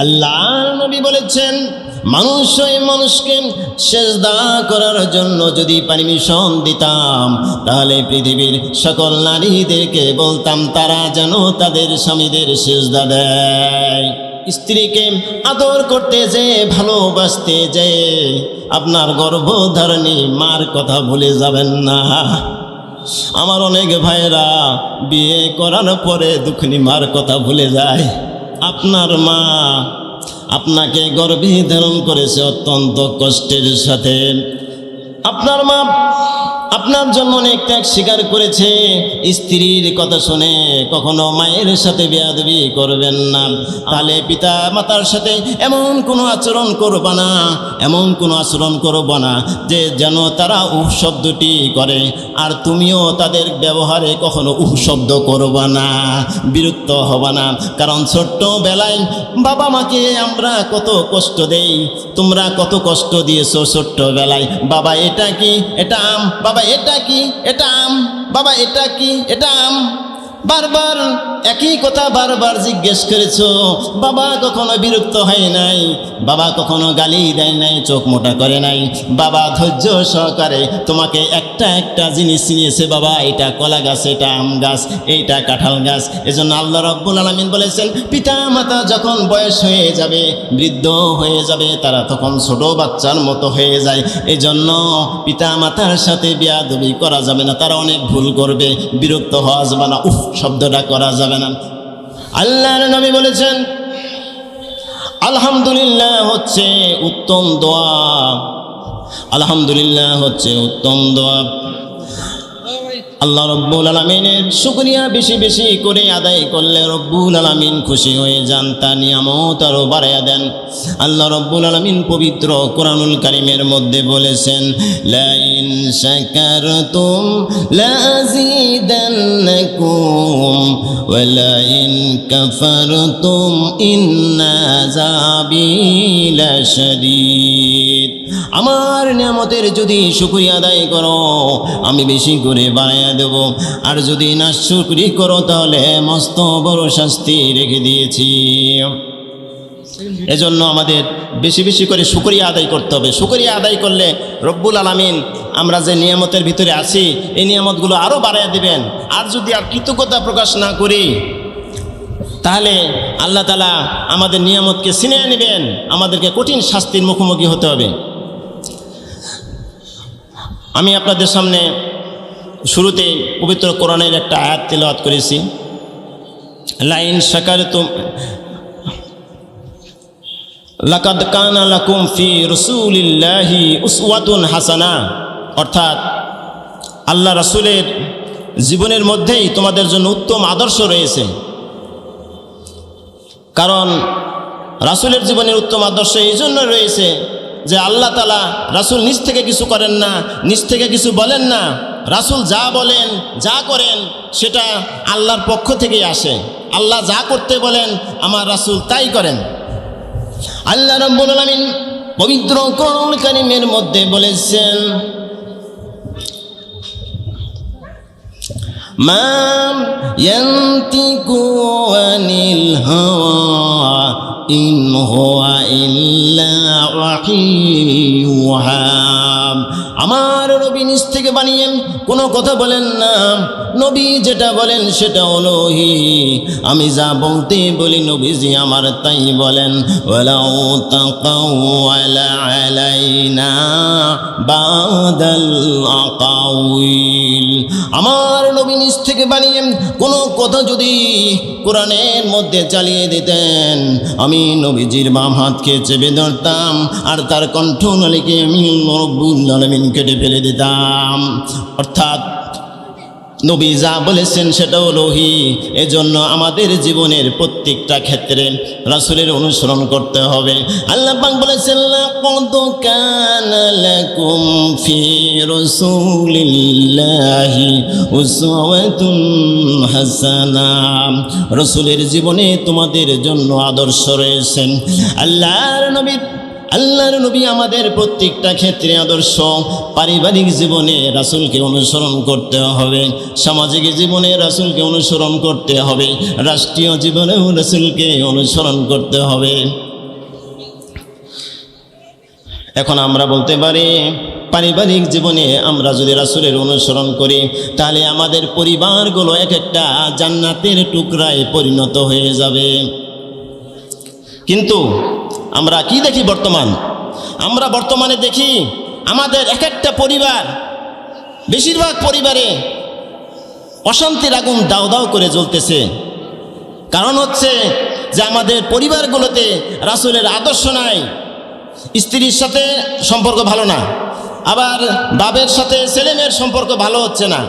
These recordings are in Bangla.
আল্লাহর নবী বলেছেন, মানুষ ওই মানুষকে সেজদা করার জন্য যদি পারমিশন দিতাম, তাহলে পৃথিবীর সকল নারীদেরকে বলতাম তারা যেন তাদের স্বামীদের সেজদা দেয়। স্ত্রীকে আদর করতে যে, ভালোবাসতে যে, আপনার গর্ভধারিণী মার কথা ভুলে যাবেন না। আমার অনেক ভাইরা বিয়ে করার পরে দুঃখিনী মার কথা ভুলে যায়। আপনার মা আপনাকে গর্ভে ধারণ করেছে অত্যন্ত কষ্টের সাথে। আপনার মা আপনার জন্য অনেক ত্যাগ স্বীকার করেছে। স্ত্রীর কথা শুনে কখনো মায়ের সাথে বেয়াদবি করবেন না। তাহলে পিতা মাতার সাথে এমন কোনো আচরণ করবা না, এমন কোনো আচরণ করবা না যে যেন তারা উহ শব্দটি করে, আর তুমিও তাদের ব্যবহারে কখনো উহ শব্দ করবা না, বিরক্ত হবা না। কারণ ছোট্টবেলায় বাবা মাকে আমরা কত কষ্ট দেই, তোমরা কত কষ্ট দিয়েছো ছোট্টবেলায়। বাবা এটা কি? এটা আম। বাবা এটা কি? এটা আম। বাবা এটা কি? এটা আম। বারবার একই কথা বারবার জিজ্ঞেস করেছো। বাবা কখনো বিরক্ত হয় নাই, বাবা কখনো গালি দেয় নাই, চোখ মোটা করে নাই। বাবা ধৈর্য সহকারে তোমাকে একটা একটা জিনিস চিনিয়েছে। বাবা এটা কলা গাছ, এটা আম গাছ, এইটা কাঁঠাল গাছ। এজন্য আল্লাহ রাব্বুল আলামিন বলেছেন, পিতা মাতা যখন বয়স হয়ে যাবে, বৃদ্ধ হয়ে যাবে, তারা তখন ছোট বাচ্চার মতো হয়ে যায়। এজন্য পিতা মাতার সাথে বেয়াদবি করা যাবে না, তারা অনেক ভুল করবে, বিরক্ত হওয়া যাবে না, উফ শব্দটা করা যাবে না। আল্লাহর নবী বলেছেন, আলহামদুলিল্লাহ হচ্ছে উত্তম দোয়া। আলহামদুলিল্লাহ হচ্ছে উত্তম দোয়া। আল্লাহ রব্বুল আলামিনের শুকরিয়া বেশি বেশি করে আদায় করলে রব্বুল আলামিন খুশি হয়ে যান, তার নিয়ামত আরও বাড়াইয়া দেন। আল্লাহ রব্বুল আলামিন পবিত্র কোরআনুল কারীমের মধ্যে বলেছেন, লা ইন শাকারতুম লাযীদান্নাকুম ওয়া লা ইন কাফারতুম ইন্না আযাবি লাশাদীদ। আমার নিয়ামতের যদি শুকরিয়া আদায় করো, আমি বেশি করে বাড়াইয়া দেব, আর যদি নাশকরি করো তাহলে মস্ত বড় শাস্তি রেখে দিয়েছি। এজন্য আমাদের বেশি বেশি করে শুকরিয়া আদায় করতে হবে। শুকরিয়া আদায় করলে রব্বুল আলামিন আমরা যে নিয়ামতের ভিতরে আছি এই নিয়ামতগুলো আরও বাড়াইয়া দিবেন। আর যদি আর কৃতজ্ঞতা প্রকাশ না করি তাহলে আল্লাহ তাআলা আমাদের নিয়ামতকে ছিনিয়ে নেবেন, আমাদেরকে কঠিন শাস্তির মুখোমুখি হতে হবে। আমি আপনাদের সামনে শুরুতে পবিত্র কোরআনের একটা আয়াত তিলাওয়াত করেছি, লাইন শাকারতুম লাকাদ কানা লাকুম ফি রাসূলিল্লাহি উসওয়াতুন হাসানা। অর্থাৎ আল্লাহ রাসূলের জীবনের মধ্যেই তোমাদের জন্য উত্তম আদর্শ রয়েছে। কারণ রাসূলের জীবনের উত্তম আদর্শ এই জন্য রয়েছে যে আল্লাহ তাআলা রাসূল নিজ থেকে কিছু করেন না, নিজ থেকে কিছু বলেন না। রাসূল যা বলেন, যা করেন সেটা আল্লাহর পক্ষ থেকেই আসে। আল্লাহ যা করতে বলেন আমার রাসূল তাই করেন। আল্লাহ রাব্বুল আলামিন পবিত্র কোরআনুল কারীমের মধ্যে বলেছেন, মা ইয়ানতিকু আনিল হাওয়া ইন হুয়া ইল্লা ওয়াহিয়ুহা। আমার নবী নিজ থেকে বানিয়ে কোনো কথা বলেন না, নবী যেটা বলেন সেটা হলো ওহী। আমি যা বলতে বলি নবীজি আমার তাই বলেন। ওয়ালাউ তাকাওয়ালা আলাইনা বাদাল আকাউইল। আমার নবী নিজ থেকে বানিয়ে কোনো কথা যদি কোরআনের মধ্যে চালিয়ে দিতেন, আমি নবীজির বাম হাতকে চেপে ধরতাম আর তার কণ্ঠনালীকে আমি রব্বুল আলামিন কেটে ফেলে দিতাম। অর্থাৎ নবী যা বলেছেন সেটা হলো ওহী। এজন্য আমাদের জীবনের প্রত্যেকটা ক্ষেত্রে রাসূলের অনুসরণ করতে হবে। আল্লাহ পাক বলেছেন, লাকাদ কানা লাকুম ফি রাসূলিল্লাহি উসওয়াতুন হাসানা। রাসূলের জীবনে তোমাদের জন্য আদর্শ রয়েছে। আল্লাহর নবী আমাদের প্রত্যেকটা ক্ষেত্রে আদর্শ। পারিবারিক জীবনে রাসূলকে অনুসরণ করতে হবে, সামাজিক জীবনে রাসূলকে অনুসরণ করতে হবে, রাষ্ট্রীয় জীবনেও রাসূলকে অনুসরণ করতে হবে। এখন আমরা বলতে পারি পারিবারিক জীবনে আমরা যদি রাসূলের অনুসরণ করি তাহলে আমাদের পরিবারগুলো এক একটা জান্নাতের টুকরায় পরিণত হয়ে যাবে। কিন্তু আমরা কি দেখি আমরা বর্তমানে দেখি আমাদের এক একটা পরিবার, বেশিরভাগ পরিবারে অশান্তির আগুন দাউ দাউ করে জ্বলতেছে। কারণ হচ্ছে যে আমাদের পরিবারগুলোতে রাসূলের আদর্শ নাই। স্ত্রীর সাথে সম্পর্ক ভালো না, আবার বাবার সাথে ছেলেমেয়ের সম্পর্ক ভালো হচ্ছে না।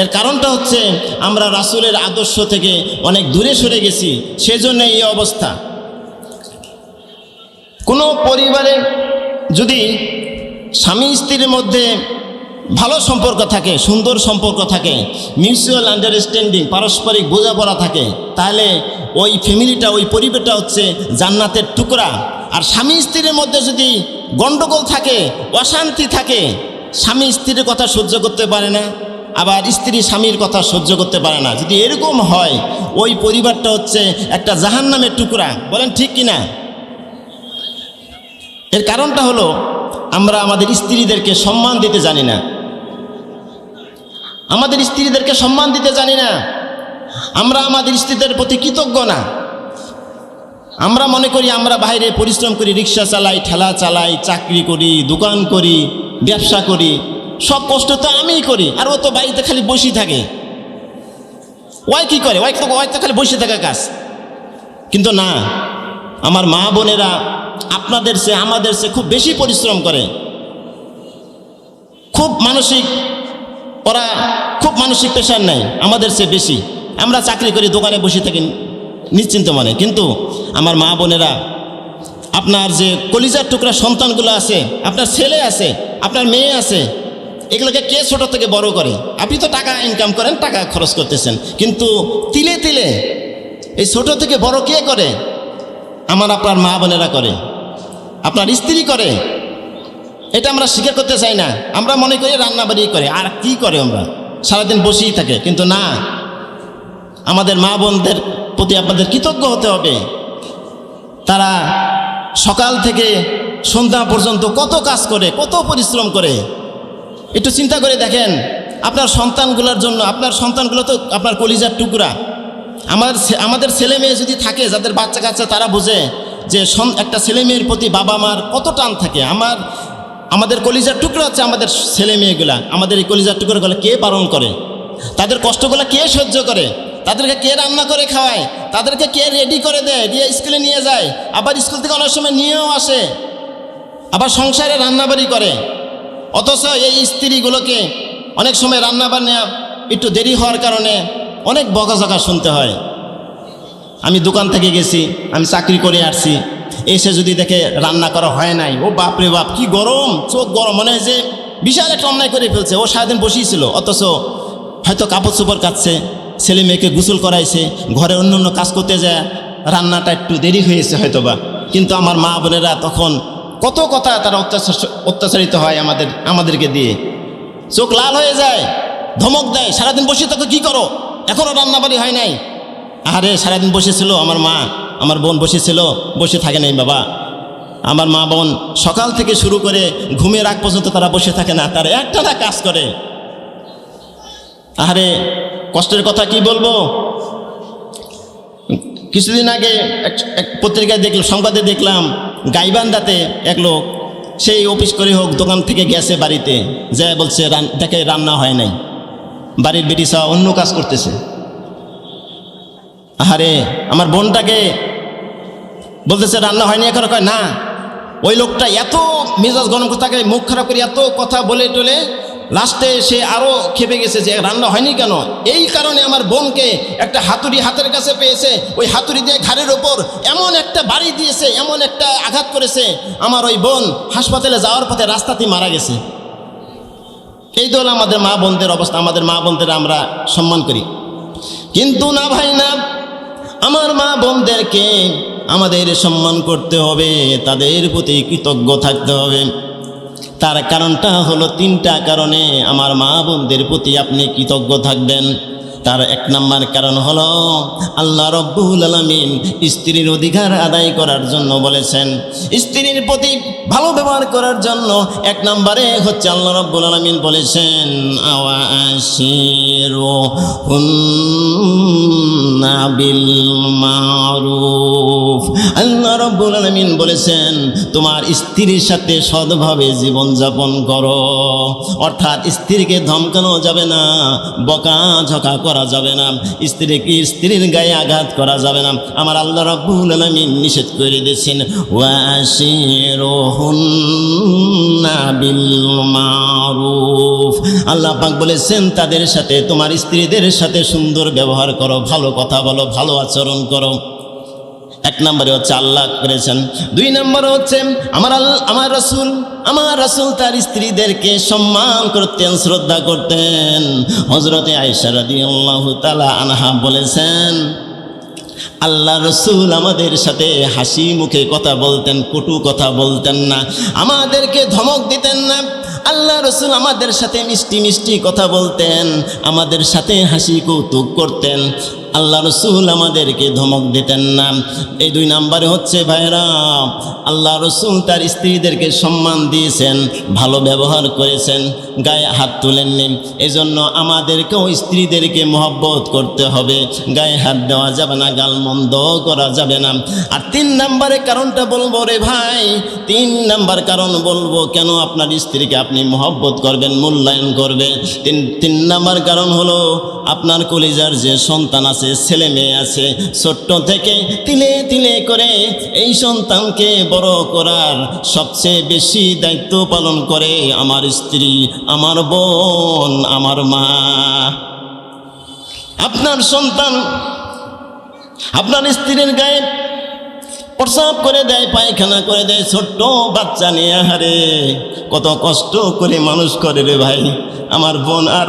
এর কারণটা হচ্ছে আমরা রাসূলের আদর্শ থেকে অনেক দূরে সরে গেছি, সেজন্য এই অবস্থা। কোনো পরিবারে যদি স্বামী স্ত্রীর মধ্যে ভালো সম্পর্ক থাকে, সুন্দর সম্পর্ক থাকে, মিউচুয়াল আন্ডারস্ট্যান্ডিং, পারস্পরিক বোঝাপড়া থাকে, তাহলে ওই ফ্যামিলিটা, ওই পরিবারটা হচ্ছে জান্নাতের টুকরা। আর স্বামী স্ত্রীর মধ্যে যদি গণ্ডগোল থাকে, অশান্তি থাকে, স্বামী স্ত্রীর কথা সহ্য করতে পারে না, আবার স্ত্রী স্বামীর কথা সহ্য করতে পারে না, যদি এরকম হয় ওই পরিবারটা হচ্ছে একটা জাহান্নামের টুকরা। বলেন ঠিক কিনা? এর কারণটা হলো আমরা আমাদের স্ত্রীদেরকে সম্মান দিতে জানি না। আমাদের স্ত্রীদেরকে সম্মান দিতে জানি না। আমরা আমাদের স্ত্রীদের প্রতি কৃতজ্ঞ না। আমরা মনে করি আমরা বাইরে পরিশ্রম করি, রিক্সা চালাই, ঠেলা চালাই, চাকরি করি, দোকান করি, ব্যবসা করি, সব কষ্ট তো আমিই করি, আর ও তো বাড়িতে খালি বসে থাকে। ওই কি করে? ওই তো খালি বসে থাকা কাজ। কিন্তু না, আমার মা বোনেরা আপনাদের চেয়ে আমাদের চেয়ে খুব বেশি পরিশ্রম করে, ওরা খুব মানসিক প্রেশার নেয় আমাদের চেয়ে বেশি। আমরা চাকরি করি, দোকানে বসে থাকি নিশ্চিন্ত মনে। কিন্তু আমার মা বোনেরা, আপনার যে কলিজার টুকরা সন্তানগুলো আছে, আপনার ছেলে আছে, আপনার মেয়ে আছে, এগুলোকে কে ছোট থেকে বড় করে? আপনি তো টাকা ইনকাম করেন, টাকা খরচ করতেছেন, কিন্তু তিলে তিলে এই ছোট থেকে বড় কে করে? আপনার মা বোনেরা করে, আপনার স্ত্রী করে। এটা আমরা স্বীকার করতে চাই না। আমরা মনে করি রান্নাবাড়ি করে, আর কি করে? আমরা সারাদিন বসেই থাকে। কিন্তু না, আমাদের মা বোনদের প্রতি আপনাদের কৃতজ্ঞ হতে হবে। তারা সকাল থেকে সন্ধ্যা পর্যন্ত কত কাজ করে, কত পরিশ্রম করে। একটু চিন্তা করে দেখেন, আপনার সন্তানগুলোর জন্য। আপনার সন্তানগুলো তো আপনার কলিজার টুকরা। আমাদের ছেলে মেয়ে যদি থাকে, যাদের বাচ্চা কাচ্চা, তারা বোঝে যে একটা ছেলে মেয়ের প্রতি বাবা মার কত টান থাকে। আমাদের কলিজার টুকরা হচ্ছে আমাদের ছেলে মেয়েগুলা। আমাদের এই কলিজার টুকরাগুলো কে পালন করে? তাদের কষ্টগুলো কে সহ্য করে? তাদেরকে কে রান্না করে খাওয়ায়? তাদেরকে কে রেডি করে দেয়, দিয়ে স্কুলে নিয়ে যায়, আবার স্কুল থেকে অনেক সময় নিয়েও আসে, আবার সংসারে রান্নাবাড়ি করে। অথচ এই স্ত্রীগুলোকে অনেক সময় রান্নাবান্না একটু দেরি হওয়ার কারণে অনেক বকাঝকা শুনতে হয়। আমি দোকান থেকে গেছি, আমি চাকরি করে আসছি, এসে যদি দেখে রান্না করা হয় নাই, ও বাপরে বাপ, কি গরম, চোখ গরম, মনে হয় যে বিশাল একটা অন্যায় করে ফেলছে। ও সারাদিন বসেই ছিল, অথচ হয়তো কাপড় চোপড় কাচ্ছে, ছেলে মেয়েকে গোসল করাইছে, ঘরে অন্য অন্য কাজ করতে যায়, রান্নাটা একটু দেরি হয়েছে হয়তোবা। কিন্তু আমার মা বোনেরা তখন কত কথা তারা অত্যাচারিত হয় আমাদেরকে দিয়ে, চোখ লাল হয়ে যায়, ধমক দেয়, সারাদিন বসে থাকো, কি করো, এখনও রান্নাবাড়ি হয় নাই। আরে সারাদিন বসেছিল আমার মা, আমার বোন বসেছিল, বসে থাকে নাই বাবা। আমার মা বোন সকাল থেকে শুরু করে ঘুমের আগ পর্যন্ত তারা বসে থাকে না, তারা একটানা কাজ করে। আরে কষ্টের কথা কি বলবো। কিছুদিন আগে এক পত্রিকায় দেখলাম, সংবাদে দেখলাম, গাইবান্ধাতে এক লোক, সেই অফিস করে হোক দোকান থেকে গেছে বাড়িতে, যা বলছে দেখে রান্না হয় নাই, বাড়ির বেটি সব অন্য কাজ করতেছে। আরে আমার বোনটাকে বলতেছে রান্না হয়নি, এখন কয় না। ওই লোকটা এত মেজাজ গরম করে থাকে, মুখ খারাপ করে এত কথা বলে টলে, লাস্টে সে আরও খেপে গেছে যে রান্না হয়নি কেন। এই কারণে আমার বোনকে একটা হাতুড়ি হাতের কাছে পেয়েছে, ওই হাতুড়ি দিয়ে ঘাড়ের ওপর এমন একটা বাড়ি দিয়েছে, এমন একটা আঘাত করেছে, আমার ওই বোন হাসপাতালে যাওয়ার পথে রাস্তাতেই মারা গেছে। এই তো হলো আমাদের মা বোনদের অবস্থা। আমাদের মা বোনদের আমরা সম্মান করি, কিন্তু না ভাই না, আমার মা বোনদেরকে আমাদের সম্মান করতে হবে, তাদের প্রতি কৃতজ্ঞ থাকতে হবে। তার কারণটা হলো তিনটা কারণে আমার মা বোনদের প্রতি আপনি কৃতজ্ঞ থাকবেন। তার এক নম্বর কারণ হলো আল্লাহ রব্বুল আলামিন স্ত্রীর অধিকার আদায় করার জন্য বলেছেন, স্ত্রীর প্রতি ভালো ব্যবহার করার জন্য এক নম্বরে হচ্ছে আল্লাহ রব্বুল আলামিন বলেছেন আওয়াশিরুহুন্না বিল মারুফ। আল্লাহ রব্বুল আলামিন বলেছেন তোমার স্ত্রীর সাথে সৎভাবে জীবনযাপন করো, অর্থাৎ স্ত্রীকে ধমকানো যাবে না, বকাঝকা করা যাবে না, স্ত্রীর গায়ে আঘাত করা যাবে না। আমার আল্লাহ রাব্বুল আলামিন নিষেধ করে দিয়েছেন ওয়াশিরুহুন্না বিল মারুফ। আল্লাহ পাক বলেছেন তাদের সাথে, তোমার স্ত্রীদের সাথে সুন্দর ব্যবহার করো, ভালো কথা বলো, ভালো আচরণ করো। এক নম্বরে হচ্ছে আল্লাহ করেছেন। দুই নম্বরে হচ্ছে আমার রাসূল তার স্ত্রীদেরকে সম্মান করতেন, শ্রদ্ধা করতেন। হযরতে আয়েশা রাদিয়াল্লাহু তাআলা আনহা বলেছেন আল্লাহ রসুল আমাদের সাথে হাসি মুখে কথা বলতেন, কটু কথা বলতেন না, আমাদেরকে ধমক দিতেন না। আল্লাহ রসুল আমাদের সাথে মিষ্টি মিষ্টি কথা বলতেন, আমাদের সাথে হাসি কৌতুক করতেন। আল্লাহ রসুল আমাদেরকে ধমক দিতেন না। এই দুই নম্বরে হচ্ছে ভাইরা, আল্লাহ রসুল তার স্ত্রীদেরকে সম্মান দিয়েছেন, ভালো ব্যবহার করেছেন, গায়ে হাত তুলেননি। এজন্য আমাদেরকেও স্ত্রীদেরকে মহব্বত করতে হবে, গায়ে হাত দেওয়া যাবে না, গালমন্দ করা যাবে না। আর তিন নম্বরের কারণটা বলবো রে ভাই, তিন নম্বর কারণ বলবো কেন আপনার স্ত্রীকে আপনি মহব্বত করবেন, মূল্যায়ন করবে। তিন নম্বর কারণ হলো আপনার কলিজার যে সন্তান আছে, ছেলে মেয়ে আছে, ছোট্ট থেকে তিলে তিলে করে এই সন্তানকে বড় করার সবচেয়ে বেশি দায়িত্ব পালন করে আমার স্ত্রী, আমার বোন, আমার মা। আপনার সন্তান আপনার স্ত্রীর গায়ে প্রসাব করে দেয়, পায়খানা করে দেয়, ছোট্ট বাচ্চা নিয়ে হারে কত কষ্ট করে মানুষ করে রে ভাই। আমার বোন আর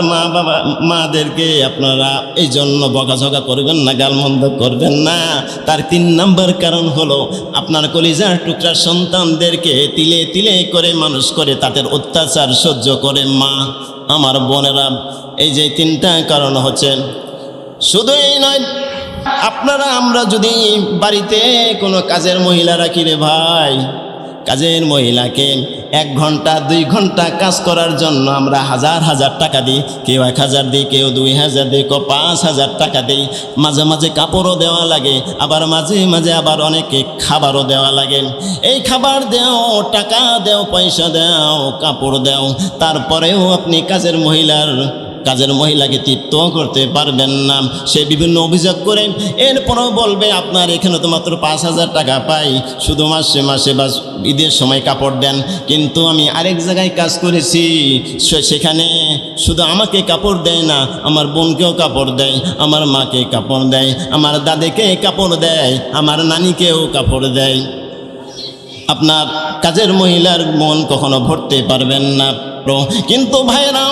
মাদেরকে আপনারা এই জন্য বকাঝকা করবেন না, গালমন্দ করবেন না। তার তিন নম্বর কারণ হলো আপনার কলিজার টুকরা সন্তানদেরকে তিলে তিলে করে মানুষ করে, তাদের অত্যাচার সহ্য করে মা, আমার বোনেরা। এই যে তিনটা কারণ হচ্ছে, শুধু এই নয়, আমরা যদি বাড়িতে কোনো কাজের মহিলা রাখি রে ভাই, কাজের মহিলাকে 1 ঘন্টা 2 ঘন্টা কাজ করার জন্য আমরা হাজার হাজার টাকা দিই, কেউ 1000 দিই, কেউ 2000 দিই, কেউ 5000 টাকা দিই। মাঝে মাঝে কাপড়ও দেওয়া লাগে, আবার মাঝে মাঝে আবার অনেকে খাবারও দেওয়া লাগে। এই খাবার দেও, টাকা দেও, পয়সা দেও, কাপড় দেও, তারপরেও আপনি কাজের মহিলাকে তৃপ্ত করতে পারবেন না। সে বিভিন্ন অভিযোগ করে এরপরও বলবে আপনার এখানে তো মাত্র 5000 টাকা পাই, শুধু মাসে মাসে বা ঈদের সময় কাপড় দেন। কিন্তু আমি আরেক জায়গায় কাজ করেছি, সেখানে শুধু আমাকে কাপড় দেয় না, আমার বোনকেও কাপড় দেয়, আমার মাকে কাপড় দেয়, আমার দাদিকে কাপড় দেয়, আমার নানিকেও কাপড় দেয়। আপনার কাজের মহিলার মন কখনো ভরতে পারবেন না। কিন্তু ভাইয়েরা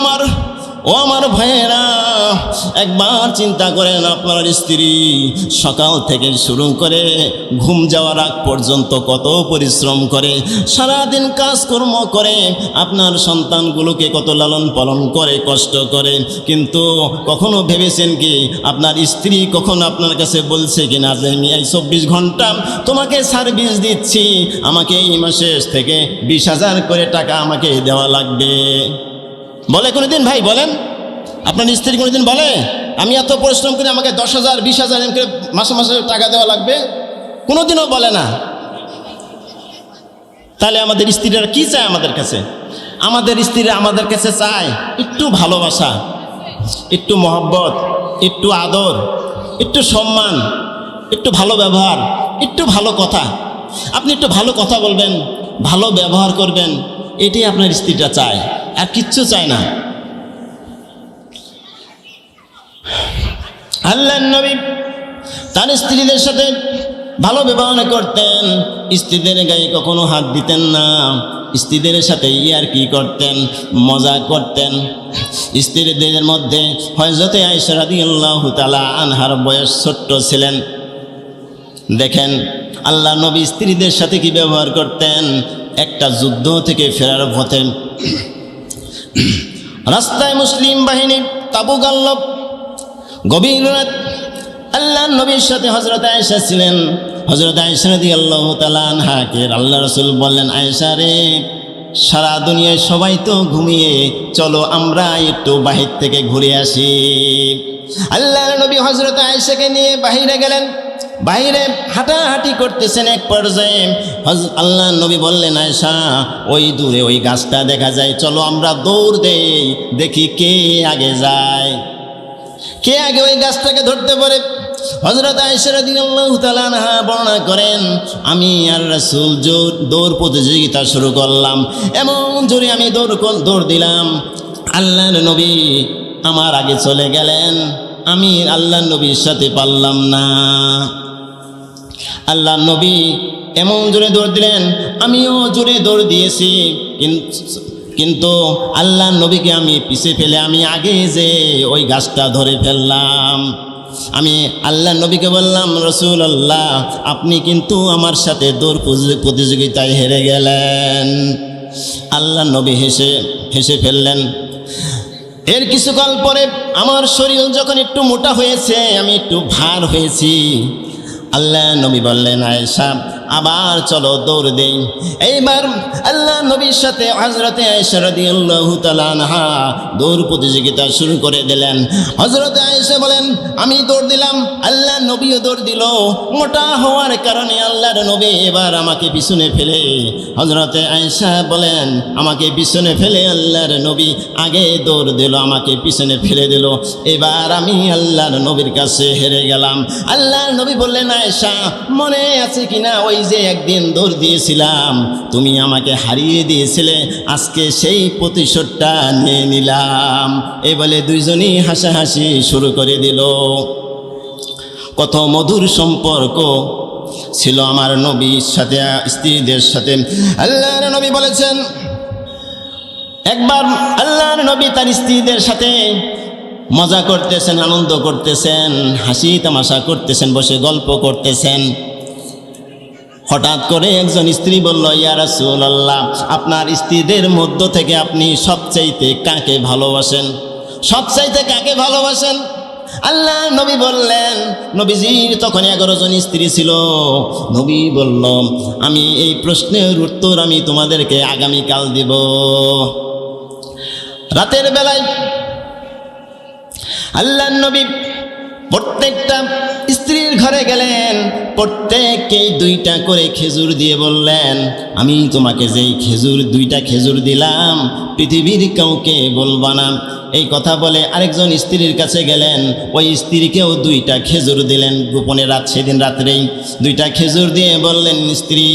আমার ভাইয়েরা, একবার চিন্তা করেন, আপনার স্ত্রী সকাল থেকে শুরু করে ঘুম যাওয়ার আগ পর্যন্ত কত পরিশ্রম করে, সারাদিন কাজকর্ম করে, আপনার সন্তানগুলোকে কত লালন পালন করে, কষ্ট করে। কিন্তু কখনো ভেবেছেন কি আপনার স্ত্রী কখনো আপনার কাছে বলছে কি না যে আমি এই 24 ঘন্টা তোমাকে সার্ভিস দিচ্ছি, আমাকে এই মাসের থেকে 20,000 করে টাকা আমাকে দেওয়া লাগবে? বলে কোনোদিন? ভাই বলেন, আপনার স্ত্রী কোনোদিন বলে আমি এত পরিশ্রম করে আমাকে 10,000 20,000 এম করে মাসে মাসে টাকা দেওয়া লাগবে? কোনোদিনও বলে না। তাহলে আমাদের স্ত্রীরা কি চায় আমাদের কাছে? আমাদের স্ত্রীরা আমাদের কাছে চায় একটু ভালোবাসা, একটু মহব্বত, একটু আদর, একটু সম্মান, একটু ভালো ব্যবহার, একটু ভালো কথা। আপনি একটু ভালো কথা বলবেন, ভালো ব্যবহার করবেন, এটাই আপনার স্ত্রীটা চায়, আর কিচ্ছু চায় না। আল্লাহর নবী তার স্ত্রীদের সাথে ভালো ব্যবহার করতেন, স্ত্রীদের গায়ে কখনো হাত দিতেন না, স্ত্রীদের সাথে ইয়ারকি করতেন, মজা করতেন। স্ত্রীদের মধ্যে হযরতে আয়েশা রাদিয়াল্লাহু তাআলা আনহার বয়স ছোট্ট ছিলেন। দেখেন আল্লাহ নবী স্ত্রীদের সাথে কি ব্যবহার করতেন। একটা যুদ্ধ থেকে ফেরার পথে রাস্তায় মুসলিম বাহিনী তাবু গাড়ল। গভীর রাত আল্লাহ নবীর সাথে হযরত আয়েশা ছিলেন। হযরত আয়েশা রাদিয়াল্লাহু তাআলা আনহাকে আল্লাহ রাসূল বললেন, আয়েশা রে, সারা দুনিয়ায় সবাই তো ঘুমিয়ে, চলো আমরা একটু বাহির থেকে ঘুরে আসি। আল্লাহর নবী হযরত আয়েশাকে নিয়ে বাহিরে গেলেন। বাইরে হাঁটাহাঁটি করতেছেন। এক পর্যায়ে আল্লাহর নবী বললেন, আয়েশা, ওই দূরে ওই গাছটা দেখা যায়, চলো আমরা দৌড় দেই, দেখি কে আগে যায়, কে আগে ওই গাছটাকে ধরতে পারে। হযরত আয়েশা রাদিয়াল্লাহু তাআলা আনহা বর্ণনা করেন, আমি আর রাসূল দৌড় প্রতিযোগিতা শুরু করলাম। এমন জোরে আমি দৌড় দিলাম, আল্লাহর নবী আমার আগে চলে গেলেন। আমি আল্লাহর নবীর সাথে পারলাম না। আল্লাহর নবী এমন জোরে দৌড় দিলেন, আমিও জোরে দৌড় দিয়েছি, কিন্তু আল্লাহর নবীকে আমি পিছে ফেলে আমি আগে যে ওই গাছটা ধরে ফেললাম। আমি আল্লাহর নবীকে বললাম, রাসূলুল্লাহ, আপনি কিন্তু আমার সাথে দৌড় প্রতিযোগিতায় হেরে গেলেন। আল্লাহর নবী হেসে ফেললেন। এর কিছুকাল পরে আমার শরীর যখন একটু মোটা হয়েছে, আমি একটু ভার হয়েছি, আল্লাহ নবী বললেন, আয়েশা, আবার চলো দৌড় দেই। এইবার আল্লাহ নবীর সাথে হযরতে আয়েশা রাদিয়াল্লাহু তাআলা আনহা দৌড় প্রতিযোগিতা শুরু করে দিলেন। হযরতে আয়েশা বলেন, আমি দৌড় দিলাম, আল্লাহ নবীও দৌড় দিল। মোটা হওয়ার কারণে আল্লাহর নবী এবার আমাকে পিছনে ফেলে, হযরতে আয়েশা বলেন, আমাকে পিছনে ফেলে আল্লাহর নবী আগে দৌড় দিল, আমাকে পিছনে ফেলে দিল। এবার আমি আল্লাহর নবীর কাছে হেরে গেলাম। আল্লাহর নবী বললেন, আয়েশা, মনে আছে কিনা ওই যে একদিন দৌড় দিয়েছিলাম, তুমি আমাকে হারিয়ে দিয়েছিলে, আজকে সেই প্রতিশোধটা নিয়ে নিলাম। এই বলে দুইজনই হাসাহাসি শুরু করে দিল। কত মধুর সম্পর্ক ছিল আমার নবীর সাথে, স্ত্রীদের সাথে। আল্লাহর নবী বলেছেন, একবার আল্লাহর নবী তার স্ত্রীদের সাথে মজা করতেছেন, আনন্দ করতেছেন, হাসি তামাশা করতেছেন, বসে গল্প করতেছেন। হঠাৎ করে একজন স্ত্রী বলল, ইয়া রাসূলুল্লাহ, আপনার স্ত্রীদের মধ্য থেকে আপনি সবচাইতে কাকে ভালোবাসেন? সবচাইতে কাকে ভালোবাসেন? আল্লাহ নবী বললেন, নবীজির তখন 11 জন স্ত্রী ছিল। নবী বলল, আমি এই প্রশ্নের উত্তর আমি তোমাদেরকে আগামীকাল দিব। রাতের বেলায় আল্লাহর নবী প্রত্যেকটা স্ত্রীর ঘরে গেলেন, প্রত্যেককেই 2টা করে খেজুর দিয়ে বললেন, আমি তোমাকে যেই দুইটা খেজুর দিলাম, পৃথিবীর কাউকে বলবা না। এই কথা বলে আরেকজন স্ত্রীর কাছে গেলেন, ওই স্ত্রীকেও 2টা খেজুর দিলেন গোপনে। সেদিন রাত্রেই 2টা খেজুর দিয়ে বললেন, স্ত্রী,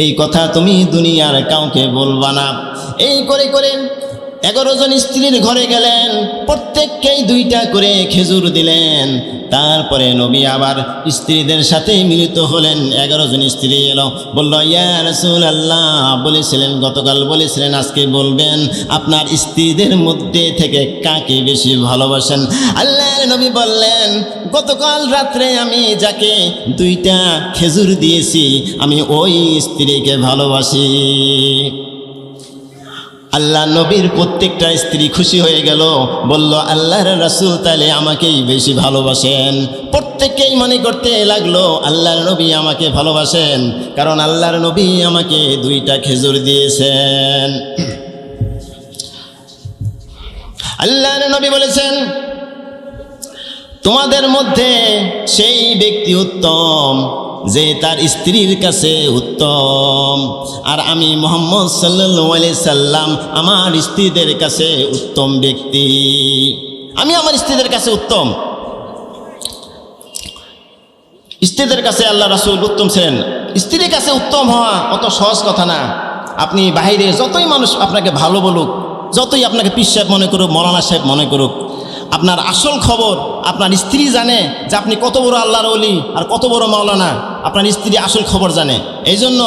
এই কথা তুমি দুনিয়ার কাউকে বলবা না। এই করে করে 11 জন স্ত্রীর ঘরে গেলেন, প্রত্যেককেই 2টা করে খেজুর দিলেন। তারপরে নবী আবার স্ত্রীদের সাথে মিলিত হলেন। 11 জন স্ত্রী এলো, বলল, ইয়া রাসূলুল্লাহ, বলেছিলেন গতকাল, বলেছিলেন আজকে বলবেন, আপনার স্ত্রীদের মধ্যে থেকে কাকে বেশি ভালোবাসেন? আল্লাহর নবী বললেন, গতকাল রাত্রে আমি যাকে 2টা খেজুর দিয়েছি, আমি ওই স্ত্রীকে ভালোবাসি। আল্লাহ নবীর প্রত্যেকটা স্ত্রী খুশি হয়ে গেল, বলল, আল্লাহর রাসূল তাহলে আমাকেই বেশি ভালোবাসেন। প্রত্যেকেই মনে করতে লাগলো, আল্লাহর নবী আমাকে ভালোবাসেন, কারণ আল্লাহর নবী আমাকে 2টা খেজুর দিয়েছেন। আল্লাহর নবী বলেছেন, তোমাদের মধ্যে সেই ব্যক্তি উত্তম যে তার স্ত্রীর কাছে উত্তম, আর আমি মুহাম্মদ সাল্লাল্লাহু আলাইহি সাল্লাম আমার স্ত্রীদের কাছে উত্তম ব্যক্তি। আমি আমার স্ত্রীদের কাছে উত্তম। স্ত্রীদের কাছে আল্লাহ রাসূল উত্তম ছিলেন। স্ত্রীর কাছে উত্তম হওয়া অত সহজ কথা না। আপনি বাইরে যতই মানুষ আপনাকে ভালো বলুক, যতই আপনাকে পীর সাহেব মনে করুক, মৌলানা সাহেব মনে করুক, আপনার আসল খবর আপনার স্ত্রী জানে যে আপনি কত বড় আল্লাহর ওলি আর কত বড় মাওলানা। আপনার স্ত্রী আসল খবর জানে। এই জন্য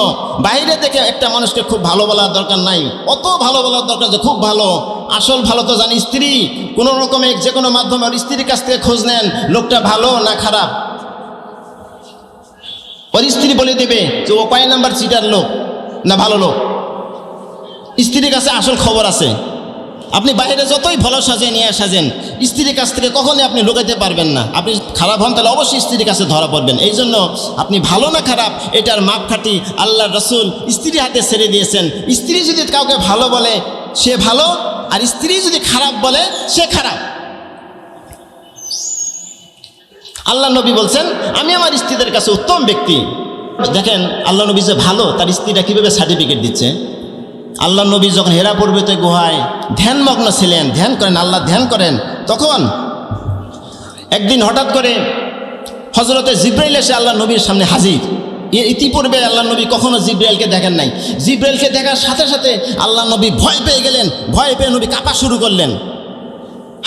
বাইরে থেকে একটা মানুষকে খুব ভালো বলার দরকার নাই, অত ভালো বলার দরকার যে খুব ভালো। আসল ভালো তো জানি স্ত্রী। কোনো রকমে যে কোনো মাধ্যমে ওর স্ত্রীর কাছ থেকে খোঁজ নেন, লোকটা ভালো না খারাপ। ওর স্ত্রী বলে দেবে যে ও কয় নাম্বার চিটার লোক না ভালো লোক। স্ত্রীর কাছে আসল খবর আছে। আপনি বাইরে যতই ভালো সাজে নিয়ে সাজেন, স্ত্রীর কাছ থেকে কখনোই আপনি লুকাইতে পারবেন না। আপনি খারাপ হন তাহলে অবশ্যই স্ত্রীর কাছে ধরা পড়বেন। এই জন্য আপনি ভালো না খারাপ এটার মাপকাঠি আল্লাহ রসুল স্ত্রীর হাতে ছেড়ে দিয়েছেন। স্ত্রী যদি কাউকে ভালো বলে সে ভালো, আর স্ত্রী যদি খারাপ বলে সে খারাপ। আল্লাহ নবী বলছেন আমি আমার স্ত্রীদের কাছে উত্তম ব্যক্তি। দেখেন আল্লাহ নবী যে ভালো, তার স্ত্রীরা কীভাবে সার্টিফিকেট দিচ্ছে। আল্লাহ নবী যখন হেরা পর্বতে গুহায় ধ্যানমগ্ন ছিলেন, ধ্যান করেন, আল্লাহ ধ্যান করেন, তখন একদিন হঠাৎ করে হজরতে জিব্রাইল এসে আল্লাহ নবীর সামনে হাজির। ইতিপূর্বে আল্লাহ নবী কখনো জিব্রাইলকে দেখেন নাই। জিব্রাইলকে দেখার সাথে সাথে আল্লাহ নবী ভয় পেয়ে গেলেন। ভয় পেয়ে নবী কাঁপা শুরু করলেন।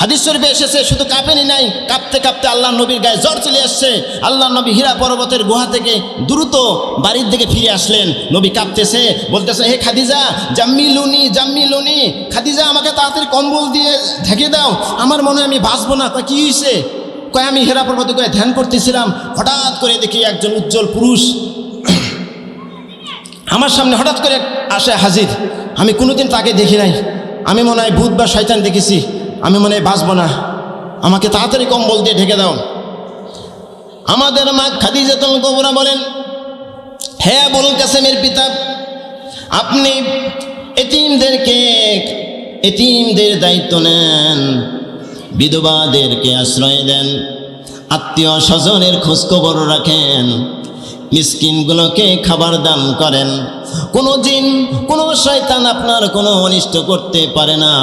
হাদিস শরীফে এসেছে শুধু কাঁপেনি নাই, কাঁপতে কাঁপতে আল্লাহ নবীর গায়ে জ্বর চলে আসছে। আল্লাহ নবী হীরা পর্বতের গুহা থেকে দ্রুত বাড়ির দিকে ফিরে আসলেন। নবী কাঁপতেছে, বলতেছে হে খাদিজা জাম্মিলুনি জাম্মিলুনি, খাদিজা আমাকে তাড়াতাড়ি কম্বল দিয়ে ঢেকে দাও, আমার মনে হয় আমি বাঁচবো না। কয় কি হয়েছে? কয় আমি হীরা পর্বতে গিয়ে ধ্যান করতেছিলাম, হঠাৎ করে দেখি একজন উজ্জ্বল পুরুষ আমার সামনে হঠাৎ করে আসে হাজির। আমি কোনোদিন তাকে দেখি নাই, আমি মনে হয় ভূত বা শয়তান দেখেছি, আমি মনে হয় বাঁচবো না, আমাকে তাড়াতাড়ি কম্বল দিয়ে ঢেকে দাও। আমাদের মা খাদিজাতুল কুবরা বলেন, হে আবুল কাসেমের পিতা, আপনি এতিমদের দায়িত্ব নেন, বিধবাদেরকে আশ্রয় দেন, আত্মীয় স্বজনের খোঁজখবর রাখেন, মিসকিনগুলোকে খাবার দান করেন। কোনো জিন কোনো শয়তান আপনার কোনো অনিষ্ট করতে পারে না,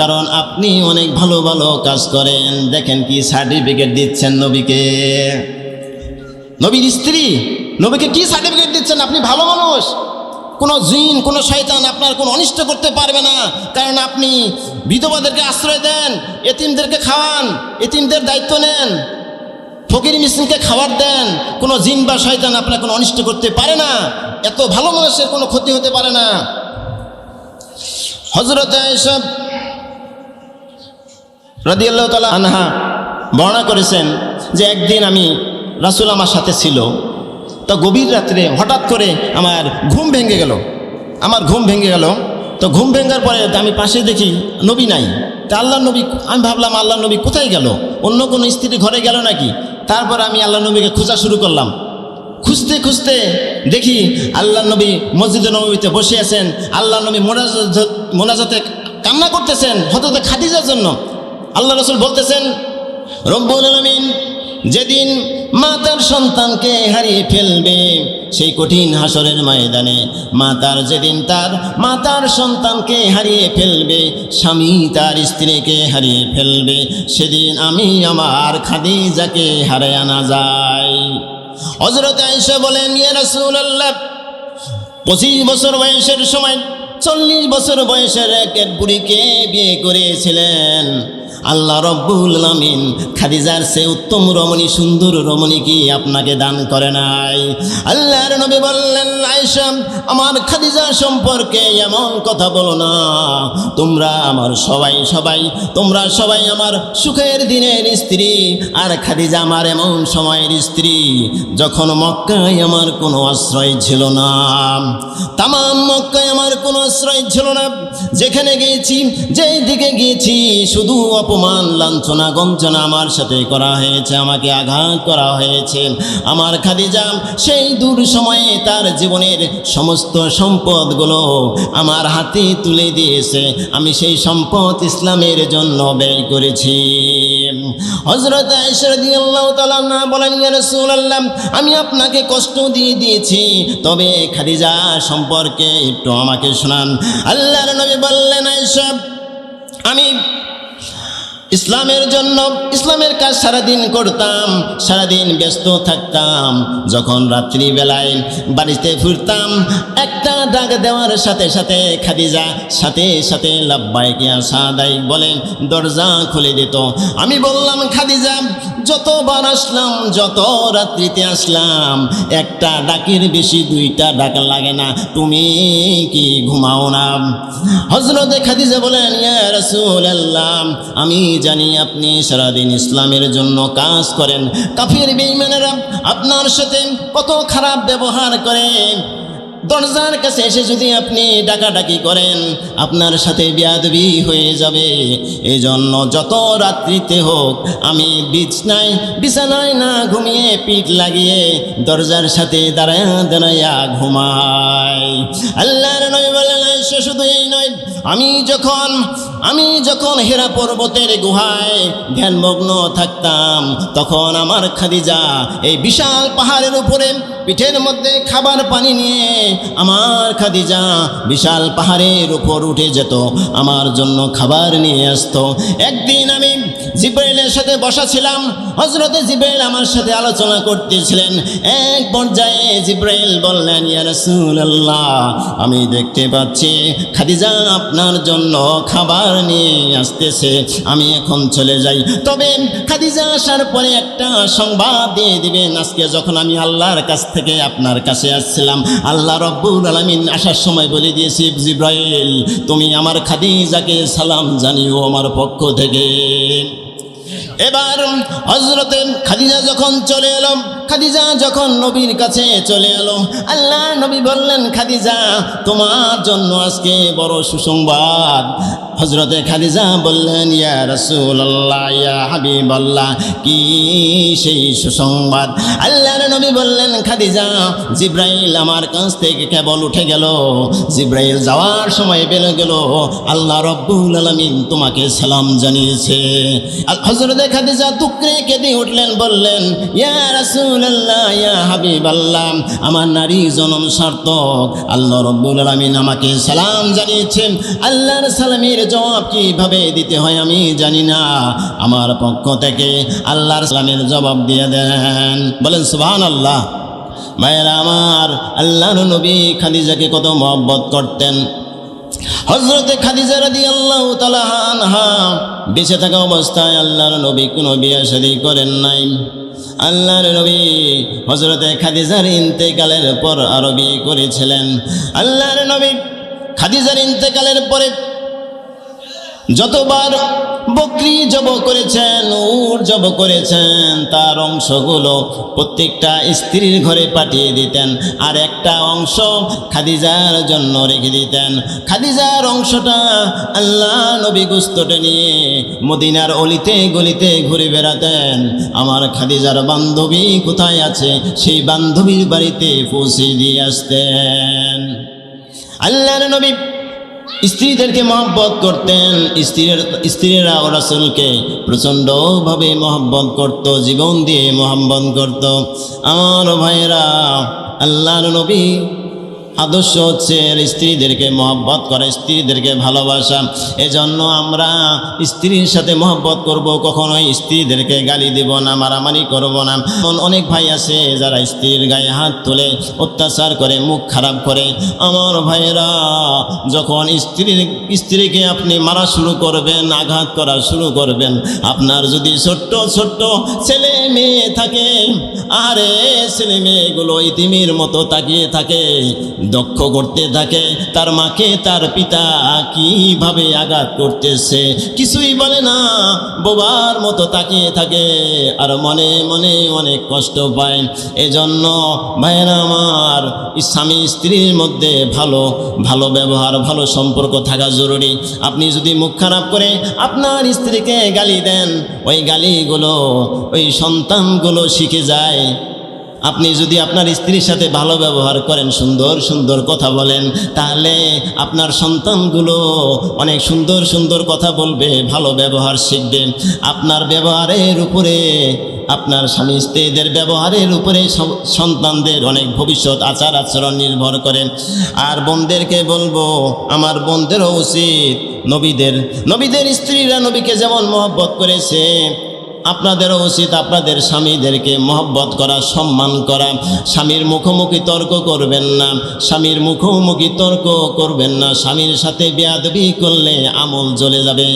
কারণ আপনি অনেক ভালো ভালো কাজ করেন। দেখেন কি সার্টিফিকেট দিচ্ছেন নবীকে, নবীর স্ত্রী নবীকে কি সার্টিফিকেট দিচ্ছেন? আপনি ভালো মানুষ, কোনো জিন কোনো শয়তান আপনার কোনো অনিষ্ট করতে পারবে না, কারণ আপনি বিধবাদেরকে আশ্রয় দেন, এতিমদেরকে খাওয়ান, এতিমদের দায়িত্ব নেন, ফকির মিসকিনকে খাবার দেন। কোনো জিন বা শয়তান আপনার কোনো অনিষ্ট করতে পারে না, এত ভালো মানুষের কোনো ক্ষতি হতে পারে না। হযরত আয়েশা রাদিয়াল্লাহু তাআলা আনহা বর্ণনা করেছেন যে একদিন রাসূল আমার সাথে ছিল, তো গভীর রাত্রে হঠাৎ করে আমার ঘুম ভেঙে গেল। তো ঘুম ভেঙার পরে আমি পাশে দেখি নবী নাই। তা আল্লাহ নবী, আমি ভাবলাম আল্লাহ নবী কোথায় গেল, অন্য কোনো স্ত্রী ঘরে গেল নাকি। তারপর আমি আল্লাহ নবীকে খোঁজা শুরু করলাম। খুঁজতে খুঁজতে দেখি আল্লাহ নবী মসজিদে নববীতে বসে আছেন। আল্লাহ নবী মোনাজাতে কান্না করতেছেন হযরত খাদিজার জন্য। আল্লাহ রাসূল বলতেছেন, রব্বুল আলামিন যেদিন মা তার সন্তানকে হারিয়ে ফেলবে, সেই কঠিন হাসরের ময়দানে যেদিন মা তার সন্তানকে হারিয়ে ফেলবে, স্বামী তার স্ত্রীকে হারিয়ে ফেলবে, সেদিন আমি আমার খাদিজাকে হারায়া না যাই। হযরত আয়েশা বলেন, ইয়া রাসূলুল্লাহ, 25 বছর বয়সের সময় 40 বছর বয়সের এক বুড়িকে বিয়ে করেছিলেন। আল্লাহ রব্বুল আলামিন খাদিজার সে উত্তম রমণী, সুন্দর রমণী কি আপনাকে দান করে নাই? আল্লাহর নবী বললেন, আয়েশা, আমার খাদিজা সম্পর্কে এমন কথা বলো না। তোমরা সবাই আমার সুখের দিনের স্ত্রী, আর খাদিজা আমার এমন সময়ের স্ত্রী যখন মক্কায় আমার কোনো আশ্রয় ছিল না, তামাম মক্কায় আমার কোনো আশ্রয় ছিল না। যেখানে গিয়েছি, যেই দিকে গিয়েছি, শুধু অপমান লাঞ্ছনা গঞ্জনা আমার সাথে করা হয়েছে, আমাকে আঘাত করা হয়েছে। আমার খাদিজা সেই দূর সময়ে তার জীবনের সমস্ত সম্পদগুলো আমার হাতে তুলে দিয়েছে, আমি সেই সম্পদ ইসলামের জন্য ব্যয় করেছি। হযরত আয়েশা রাদিয়াল্লাহু তাআলা আনহা বলেন, ইয়া রাসূলুল্লাহ, আমি আপনাকে কষ্ট দিয়েছি, তবে খাদিজা সম্পর্কে একটু আমাকে শোনান। আল্লাহর নবী বললেন, আয়েশা, আমি ইসলামের কাজ সারাদিন করতাম, সারাদিন ব্যস্ত থাকতাম। যখন রাত্রিবেলায় বাড়িতে ফিরতাম, একটা ডাক দেওয়ার সাথে সাথে খাদিজা সাথে লাব্বাইক ইয়া সাদাইক বলেন দরজা খুলে দিত। আমি বললাম, খাদিজা, যতবার আসলাম, যত রাত্রিতে আসলাম, একটা ডাকের বেশি 2টা ডাক লাগে না, তুমি কি ঘুমাও না? হযরত খাদিজা বলেন, ইয়া রাসূলুল্লাহ, আমি জানি আপনি সারাদিন ইসলামের জন্য কাজ করেন, কাফির বেঈমানেরা আপনার সাথে কত খারাপ ব্যবহার করে, দরজার কাছে এসে যদি আপনি ডাকাডাকি করেন আপনার সাথে বেয়াদবি হয়ে যাবে। এজন্য যত রাত্রিতে হোক আমি বিছানায় না ঘুমিয়ে পিঠ লাগিয়ে দরজার সাথে দাঁড়ায়া দাঁড়াইয়া ঘুমাই। আল্লাহর নবী বলেন সে শুধু এই নয়, আমি যখন হেরা পর্বতের গুহায় ধ্যানমগ্ন থাকতাম তখন আমার খাদিজা এই বিশাল পাহাড়ের উপরে পিঠের মধ্যে খাবার পানি নিয়ে আমার খাদিজা বিশাল পাহাড়ের উপর উঠে যেত, আমার জন্য খাবার নিয়ে আসতো। একদিন আমি জিব্রাইলের সাথে বসা ছিলাম, হযরতে জিব্রাইল আমার সাথে আলোচনা করতেছিলেন। এক পর্যায়ে জিব্রাইল বললেন, ইয়া রাসূলুল্লাহ, আমি দেখতে পাচ্ছি খাদিজা আপনার জন্য খাবার নিয়ে আসতেছে, আমি এখন চলে যাই। তবে খাদিজা আসার পরে একটা সংবাদ দিয়ে দিবেন, আজকে যখন আমি আল্লাহর কাছ থেকে আপনার কাছে আসছিলাম আল্লাহ রব্বুল আলামিন আসার সময় বলে দিয়েছি, জিব্রাইল তুমি আমার খাদিজাকে সালাম জানিও আমার পক্ষ থেকে। এবার হযরতে খাদিজা যখন চলে এলো, খাদিজা যখন নবীর কাছে চলে এলো, আল্লাহ নবী বললেন, খাদিজা তোমার জন্য আজকে বড় সুসংবাদ। হযরতে খাদিজা বললেন, ইয়া রাসূলুল্লাহ, ইয়া হাবিবাল্লাহ, কি সেই সুসংবাদ? আল্লাহর নবী বললেন, খাদিজা জিব্রাইল আমার কাছ থেকে কেবল উঠে গেল, জিব্রাইল যাওয়ার সময় বেলে গেল, আল্লাহ রব্বুল আলামিন তোমাকে সালাম জানিয়েছে। হযরতে খাদিজা দুঃখে কেঁদে উঠলেন, বললেন, ইয়া রাসূলুল্লাহ, ইয়া হাবিবাল্লাহ, আমার নারী জনম সার্থক, আল্লাহ রব্বুল আলামিন আমাকে সালাম জানিয়েছেন। আল্লাহর সালামের জবাব কিভাবে দিতে হয় আমি জানি না, আমার পক্ষ থেকে আল্লাহর সালামের জবাব দিয়ে দেন। বলেন সুবহানাল্লাহ। মায়েরা আমার, আল্লাহর নবী খাদিজাকে কত মহব্বত করতেন। হযরতে খাদিজা রাদিয়াল্লাহু তাআলা আনহা বেঁচে থাকা অবস্থায় আল্লাহর নবী কোনো বিয়ে শাদী করেন নাই। আল্লাহর নবী হযরতে খাদিজার ইন্তেকালের পর আরো বিয়ে করেছিলেন। আল্লাহর নবী খাদিজার ইন্তেকালের পরে যতবার বকরি জব করেছেন, উট জব করেছেন, তার অংশগুলো প্রত্যেকটা স্ত্রীর ঘরে পাঠিয়ে দিতেন, আর একটা অংশ খাদিজার জন্য রেখে দিতেন। খাদিজার অংশটা আল্লাহ নবী গোশতটা নিয়ে মদিনার অলিতে গলিতে ঘুরে বেড়াতেন। আমার খাদিজার বান্ধবী কোথায় আছে সেই বান্ধবীর বাড়িতে পৌঁছে দিয়ে আসতেন। আল্লাহর নবী স্ত্রীদেরকে মহব্বত করতেন, স্ত্রীরা রাসূলকে প্রচণ্ডভাবে মহব্বত করত, জীবন দিয়ে মহব্বত করত। আমার ভাইয়েরা, আল্লাহর নবী আদর্শ হচ্ছে স্ত্রীদেরকে মহব্বত করা, স্ত্রীদেরকে ভালোবাসা। এজন্য আমরা স্ত্রীর সাথে মহব্বত করব, কখনোই স্ত্রীদেরকে গালি দেব না, মারামারি করব না। অনেক ভাই আছে যারা স্ত্রীর গায়ে হাত তুলে অত্যাচার করে, মুখ খারাপ করে। আমার ভাইয়েরা, যখন স্ত্রীকে আপনি মারা শুরু করবেন, আঘাত করা শুরু করবেন, আপনার যদি ছোট্ট ছোট্ট ছেলে মেয়ে থাকে, আরে ছেলে মেয়েগুলো ইতিমের মতো তাকিয়ে থাকে, দক্ষ করতে থাকে তার মাকে, তার পিতা কিভাবে আঘাত করতেছে, কিছুই বলে না, বোবার মতো তাকিয়ে থাকে, আর মনে মনে অনেক কষ্ট পায়। এজন্য ভাইয়েরা আমার, স্বামী স্ত্রীর মধ্যে ভালো ব্যবহার, ভালো সম্পর্ক থাকা জরুরি। আপনি যদি মুখ খারাপ করে আপনার স্ত্রীকে গালি দেন, ওই গালিগুলো ওই সন্তানগুলো শিখে যায়। আপনি যদি আপনার স্ত্রীর সাথে ভালো ব্যবহার করেন, সুন্দর সুন্দর কথা বলেন, তাহলে আপনার সন্তানগুলো অনেক সুন্দর সুন্দর কথা বলবে, ভালো ব্যবহার শিখবে। আপনার ব্যবহারের উপরে, আপনার স্বামী স্ত্রীদের ব্যবহারের উপরে সন্তানদের অনেক ভবিষ্যৎ আচার আচরণ নির্ভর করে। আর বোনদেরকে বলবো, আমার বোনদেরও উচিত নবীদের স্ত্রীরা নবীকে যেমন মহব্বত করেছে, আপনাদেরও উচিত আপনাদের স্বামীদেরকে মহব্বত করা, সম্মান করা। স্বামীর মুখোমুখি তর্ক করবেন না, স্বামীর মুখোমুখি তর্ক করবেন না। স্বামীর সাথে বেয়াদবি করলে আমল জ্বলে যাবে।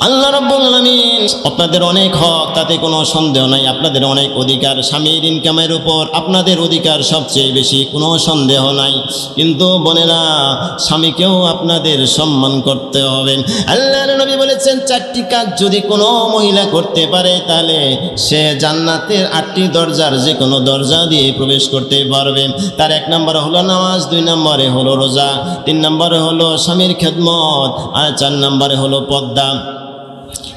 আল্লাহ রাব্বুল আলামিন আপনাদের অনেক হক, তাতে কোনো সন্দেহ নাই। আপনাদের অনেক অধিকার, স্বামীর ইনকামের উপর আপনাদের অধিকার সবচেয়ে বেশি, কোনো সন্দেহ নাই। কিন্তু বোনেরা, স্বামীকেও আপনাদের সম্মান করতে হবে। আল্লাহর নবী বলেছেন, 4টি কাজ যদি কোনো মহিলা করতে পারে তাহলে সে জান্নাতের 8টি দরজার যে কোনো দরজা দিয়ে প্রবেশ করতে পারবে। তার 1 নম্বরে হলো নামাজ, 2 নম্বরে হলো রোজা, 3 নম্বরে হলো স্বামীর খেদমত, আর 4 নম্বরে হলো পর্দা।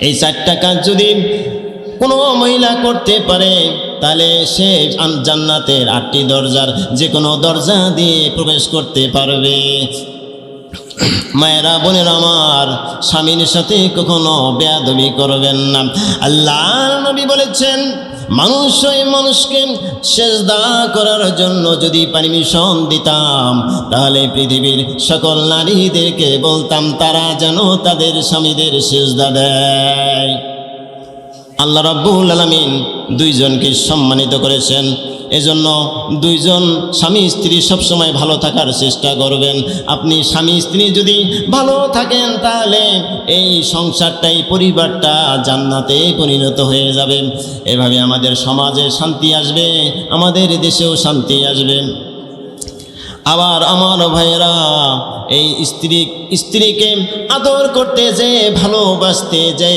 এই 4টা কাজ যদি কোনো মহিলা করতে পারে তাহলে সে জান্নাতের 8টি দরজার যে কোনো দরজা দিয়ে প্রবেশ করতে পারবে। মায়েরা, বোনেরা আমার, স্বামীর সাথে কখনো বেয়াদবি করবেন না। আল্লাহর নবী বলেছেন, মানুষকে সেজদা করার জন্য যদি পারমিশন দিতাম তাহলে পৃথিবীর সকল নারীদেরকে বলতাম তারা যেন তাদের স্বামীদের সেজদা দেয়। আল্লাহ রাব্বুল আলামিন 2 জনকে সম্মানিত করেছেন। এজন্য 2 জন স্বামী স্ত্রী সবসময় ভালো থাকার চেষ্টা করবেন। আপনি স্বামী স্ত্রী যদি ভালো থাকেন তাহলে এই সংসারটাই, পরিবারটা জান্নাতে পরিণত হয়ে যাবে। এভাবে আমাদের সমাজে শান্তি আসবে, আমাদের দেশেও শান্তি আসবে। আবার আমার ভাইয়েরা, এই স্ত্রীকে আদর করতে যে, ভালোবাসতে যে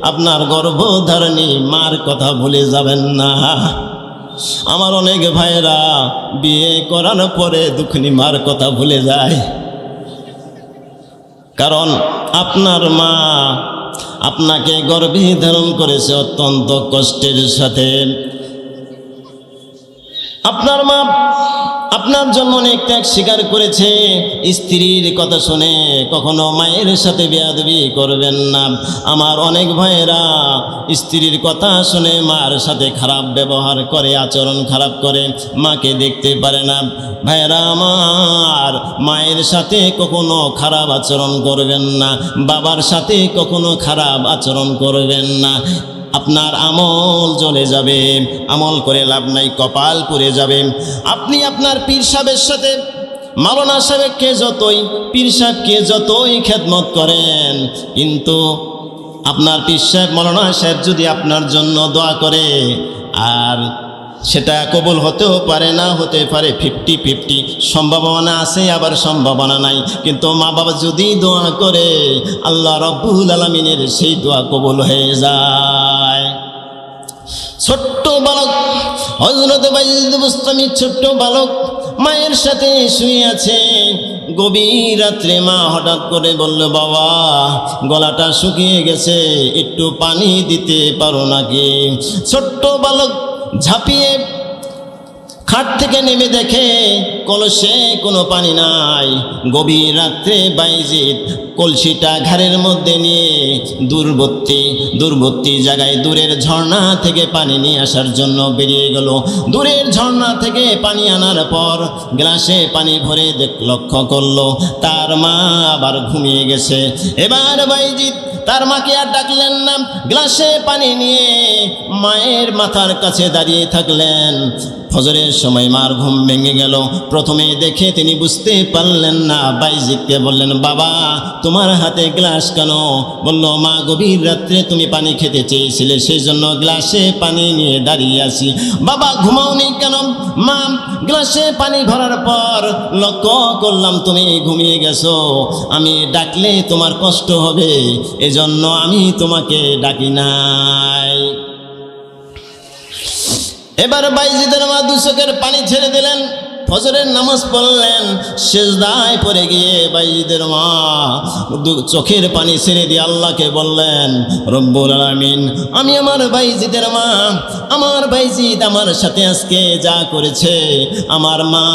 আপনার গর্ভধারিণী মার কথা ভুলে যাবেন না। আমার অনেক ভাইয়েরা বিয়ে করার পরে দুঃখিনী মার কথা ভুলে যায়, কারণ আপনার মা আপনাকে গর্ভে ধারণ করেছে অত্যন্ত কষ্টের সাথে। আপনার মা আপনার জন্য অনেক ত্যাগ স্বীকার করেছে। স্ত্রীর কথা শুনে কখনো মায়ের সাথে বেয়াদবি করবেন না। আমার অনেক ভাইয়েরা স্ত্রীর কথা শুনে মার সাথে খারাপ ব্যবহার করে, আচরণ খারাপ করে, মাকে দেখতে পারে না। ভাইয়েরা আমার, মায়ের সাথে কখনো খারাপ আচরণ করবেন না, বাবার সাথে কখনো খারাপ আচরণ করবেন না। আপনার আমল চলে যাবে, আমল করে লাভ নাই, কপাল পুড়ে যাবে। আপনি আপনার পীর সাহেবের সাথে, মাওলানা সাহেবকে যতই, পীর সাহেবকে যতই খেদমত করেন, কিন্তু আপনার পীর সাহেব, মাওলানা সাহেব যদি আপনার জন্য দোয়া করে, আর সেটা কবুল হতেও পারে, না হতে পারে, 50-50 সম্ভাবনা আছে, আবার সম্ভাবনা নাই। কিন্তু মা বাবা যদি দোয়া করে, আল্লাহ রাব্বুল আলামিনের সেই দোয়া কবুল হয়ে যায়। ছোট্ট বালক হযরত বাইজিদ বুস্তামি, ছোট্ট বালক মায়ের সাথে শুয়ে আছে। গভীর রাত্রে মা হঠাৎ করে বলল, বাবা গলাটা শুকিয়ে গেছে, একটু পানি দিতে পারো নাকি? ছোট্ট বালক ঝাঁপিয়ে খাট থেকে নেমে দেখে কলসে কোনো পানি নাই। গভীর রাত্রে বাইজিদ কলসিটা ঘাড়ের মধ্যে নিয়ে দূরবর্তী জায়গায়, দূরের ঝর্ণা থেকে পানি নিয়ে আসার জন্য বেরিয়ে গেল। দূরের ঝর্ণা থেকে পানি আনার পর গ্লাসে পানি ভরে লক্ষ্য করলো তার মা আবার ঘুমিয়ে গেছে। এবার বাইজিদ তার মাকে আর ডাকলেন না, গ্লাসে পানি নিয়ে মায়ের মাথার কাছে দাঁড়িয়ে থাকলেন। ফজরের সময় মার ঘুম ভেঙে গেল। প্রথমে দেখে তিনি বুঝতে পারলেন না। বাইজিদকে বললেন, বাবা তোমার হাতে গ্লাস কেন? বলল, মা গভীর রাত্রে তুমি পানি খেতে চেয়েছিলে, সেই জন্য গ্লাসে পানি নিয়ে দাঁড়িয়ে আছি। বাবা ঘুমাওনি কেন? মা গ্লাসে পানি ভরার পর লক্ষ্য করলাম তুমি ঘুমিয়ে গেছো, আমি ডাকলে তোমার কষ্ট হবে, এজন্য আমি তোমাকে ডাকি নাই। এবার বাইজিদের মা 2 চোখের পানি ছেড়ে দিলেন, ফজরের নামাজ পড়লেন। সেজদায় পড়ে গিয়ে বাইজিদের মা 2 চোখের পানি ছেড়ে দিয়ে আল্লাহকে বললেন, রব্বুল আলামিন, আমি আমার বাইজিদের মা, আমার বাইজিদ আমার সাথে আজকে যা করেছে, আমার মা,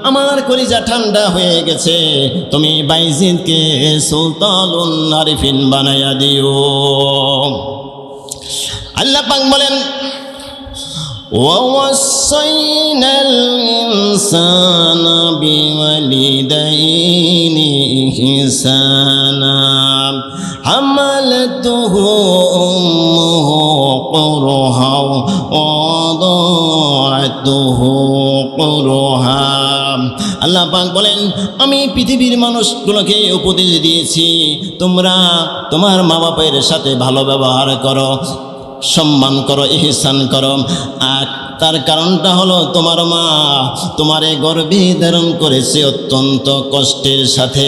আমার কলিজা ঠান্ডা হয়ে গেছে, তুমি বাইজিদকে সুলতানুল আরিফিন বানাইয়া দিও। আল্লাহ পাক বলেন, ووصينا الإنسان بوالديه إحسانا حملته أمه كرها ووضعته যুকুরুহা। আল্লাহ পাক বলেন, আমি পৃথিবীর মানুষগুলোকে উপদেশ দিয়েছি, তোমরা তোমার মা বাপের সাথে ভালো ব্যবহার করো, সম্মান করো, ইহসান করো। আর তার কারণটা হলো তোমার মা তোমারে গর্ভে ধারণ করেছে অত্যন্ত কষ্টের সাথে,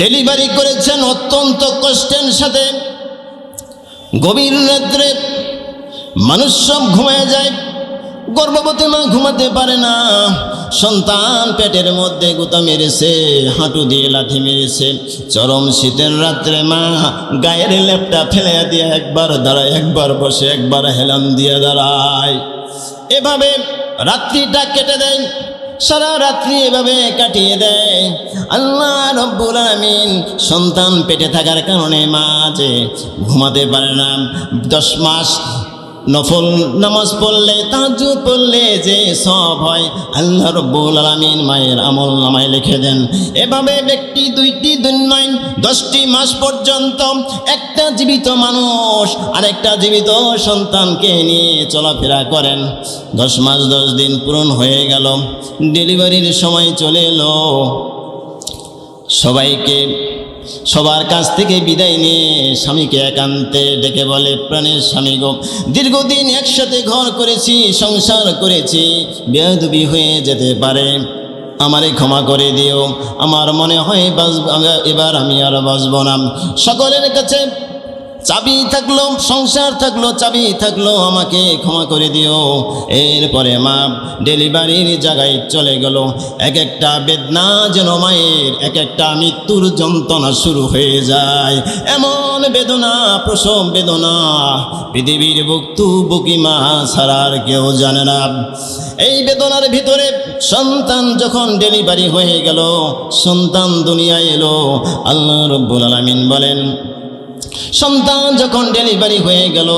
ডেলিভারি করেছেন অত্যন্ত কষ্টের সাথে। গভীর রাত্রে মানুষ সব ঘুমিয়ে যায়, গর্ভবতী মা ঘুমাতে পারে না, সন্তান পেটের মধ্যে গুতা মেরেছে, হাঁটু দিয়ে লাথি মেরেছে। চরম শীতের রাত্রে মা গায়ের লেপটা ফেলে দিয়ে একবার দাঁড়ায়, একবার বসে, একবার হেলান দিয়ে দাঁড়ায়। এভাবে রাত্রিটা কেটে দেয়, সারা রাত্রি এভাবে কাটিয়ে দেয়। আল্লাহ রব্বুল আলামিন সন্তান পেটে থাকার কারণে মা যে ঘুমাতে পারে না, 10 মাস নফল নামাজ পড়লে, তাহাজ্জুদ পড়লে যে সব হয়, আল্লাহ রব্বুল আলামিন মায়ের আমল নামায় লিখে দেন। এভাবে ব্যক্তি 2টি 2 নয় 10টি মাস পর্যন্ত একটা জীবিত মানুষ আর একটা জীবিত সন্তানকে নিয়ে চলাফেরা করেন। 10 মাস 10 দিন পূরণ হয়ে গেল, ডেলিভারির সময় চলে এলো। সবার কাছ থেকে বিদায় নিয়ে স্বামীকে একান্তে ডেকে বলে, প্রাণের স্বামী গো, দীর্ঘদিন একসাথে ঘর করেছি, সংসার করেছি, বেয়াদবি হয়ে যেতে পারে, আমারে ক্ষমা করে দিও। আমার মনে হয় এবার আমি আর বাঁচব না। সকলের কাছে চাবি থাকলো, সংসার থাকলো, চাবি থাকলো, আমাকে ক্ষমা করে দিও। এরপরে মা ডেলিভারির জায়গায় চলে গেল। এক একটা বেদনা যেন মায়ের, এক একটা মৃত্যুর যন্ত্রণা শুরু হয়ে যায়। এমন বেদনা, প্রসব বেদনা পৃথিবীর ভুক্তভোগী মা ছাড়া আর কেউ জানে না। এই বেদনার ভিতরে সন্তান যখন ডেলিভারি হয়ে গেল, সন্তান দুনিয়ায় এলো, আল্লাহ রব্বুল আলামিন বলেন, সন্তান যখন ডেলিভারি হয়ে গেল,